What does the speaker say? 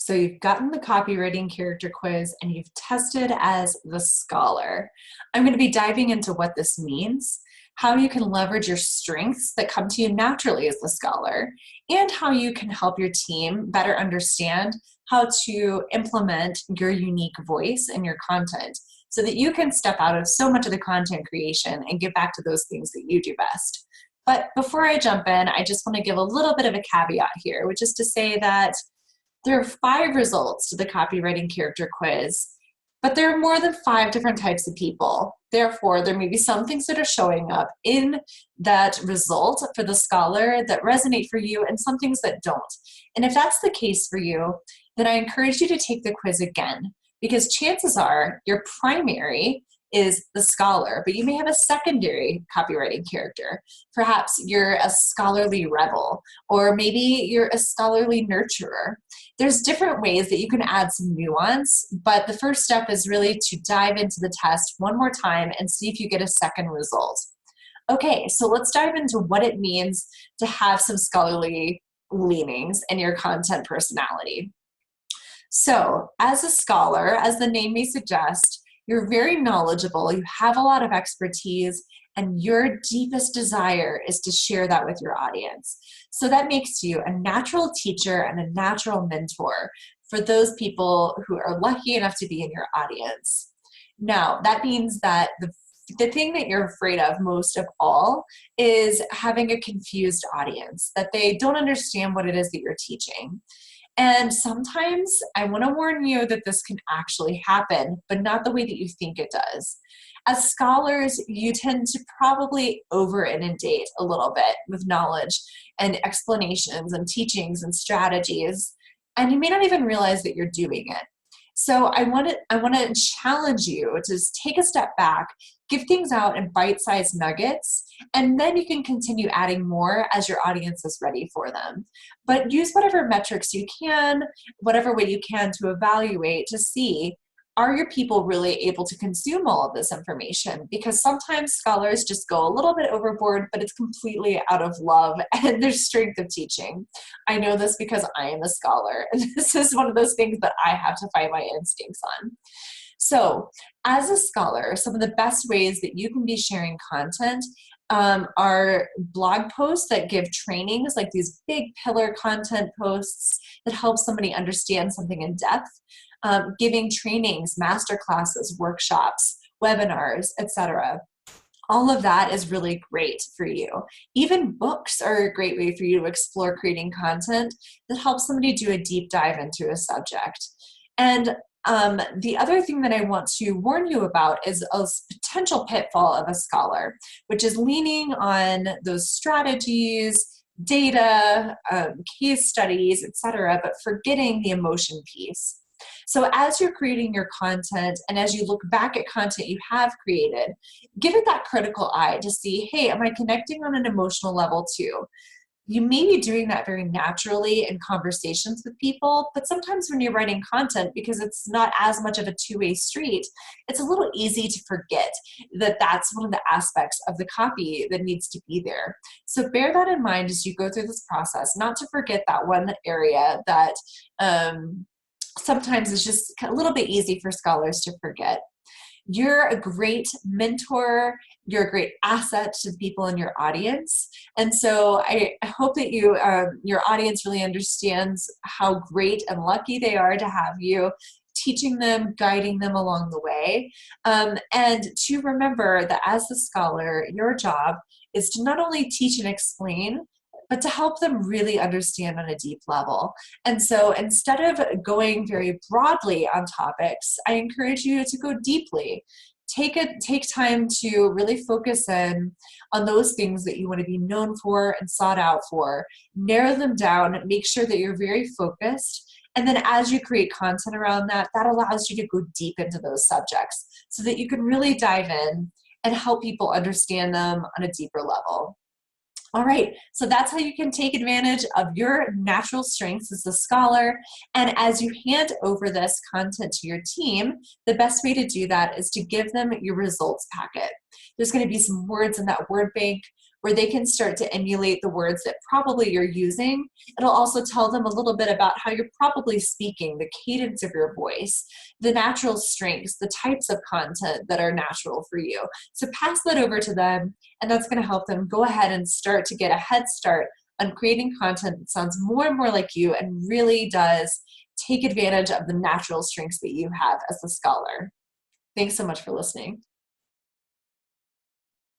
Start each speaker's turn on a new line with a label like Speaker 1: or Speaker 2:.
Speaker 1: So you've gotten the copywriting character quiz and you've tested as the scholar. I'm going to be diving into what this means, how you can leverage your strengths that come to you naturally as the scholar, and how you can help your team better understand how to implement your unique voice in your content so that you can step out of so much of the content creation and get back to those things that you do best. But before I jump in, I just want to give a little bit of a caveat here, which is to say that there are 5 results to the copywriting character quiz, but there are more than 5 different types of people. Therefore, there may be some things that are showing up in that result for the scholar that resonate for you and some things that don't. And if that's the case for you, then I encourage you to take the quiz again, because chances are your primary is the scholar, but you may have a secondary copywriting character. Perhaps you're a scholarly rebel, or maybe you're a scholarly nurturer. There's different ways that you can add some nuance, but the first step is really to dive into the test one more time and see if you get a second result. Okay, so let's dive into what it means to have some scholarly leanings in your content personality. So, as a scholar, as the name may suggest, you're very knowledgeable, you have a lot of expertise, and your deepest desire is to share that with your audience. So that makes you a natural teacher and a natural mentor for those people who are lucky enough to be in your audience. Now, that means that the thing that you're afraid of most of all is having a confused audience, that they don't understand what it is that you're teaching. And sometimes I want to warn you that this can actually happen, but not the way that you think it does. As scholars, you tend to probably over-inundate a little bit with knowledge and explanations and teachings and strategies, and you may not even realize that you're doing it. So I want to challenge you to just take a step back, give things out in bite-sized nuggets, and then you can continue adding more as your audience is ready for them. But use whatever metrics you can, whatever way you can to evaluate to see, are your people really able to consume all of this information? Because sometimes scholars just go a little bit overboard, but it's completely out of love and their strength of teaching. I know this because I am a scholar, and this is one of those things that I have to find my instincts on. So, as a scholar, some of the best ways that you can be sharing content are blog posts that give trainings, like these big pillar content posts that help somebody understand something in depth, giving trainings, master classes, workshops, webinars, etc. All of that is really great for you. Even books are a great way for you to explore creating content that helps somebody do a deep dive into a subject. And the other thing that I want to warn you about is a potential pitfall of a scholar, which is leaning on those strategies, data, case studies, etc., but forgetting the emotion piece. So as you're creating your content and as you look back at content you have created, give it that critical eye to see, hey, am I connecting on an emotional level too? You may be doing that very naturally in conversations with people, but sometimes when you're writing content, because it's not as much of a two-way street, it's a little easy to forget that that's one of the aspects of the copy that needs to be there. So bear that in mind as you go through this process, not to forget that one area that sometimes is just a little bit easy for scholars to forget. You're a great mentor. You're a great asset to the people in your audience. And so I hope that your audience really understands how great and lucky they are to have you teaching them, guiding them along the way. And to remember that as the scholar, your job is to not only teach and explain, but to help them really understand on a deep level. And so instead of going very broadly on topics, I encourage you to go deeply. Take time to really focus in on those things that you want to be known for and sought out for. Narrow them down, make sure that you're very focused. And then as you create content around that, that allows you to go deep into those subjects so that you can really dive in and help people understand them on a deeper level. All right, so that's how you can take advantage of your natural strengths as a scholar. And as you hand over this content to your team, the best way to do that is to give them your results packet. There's going to be some words in that word bank where they can start to emulate the words that probably you're using. It'll also tell them a little bit about how you're probably speaking, the cadence of your voice, the natural strengths, the types of content that are natural for you. So pass that over to them, and that's going to help them go ahead and start to get a head start on creating content that sounds more and more like you and really does take advantage of the natural strengths that you have as a scholar. Thanks so much for listening.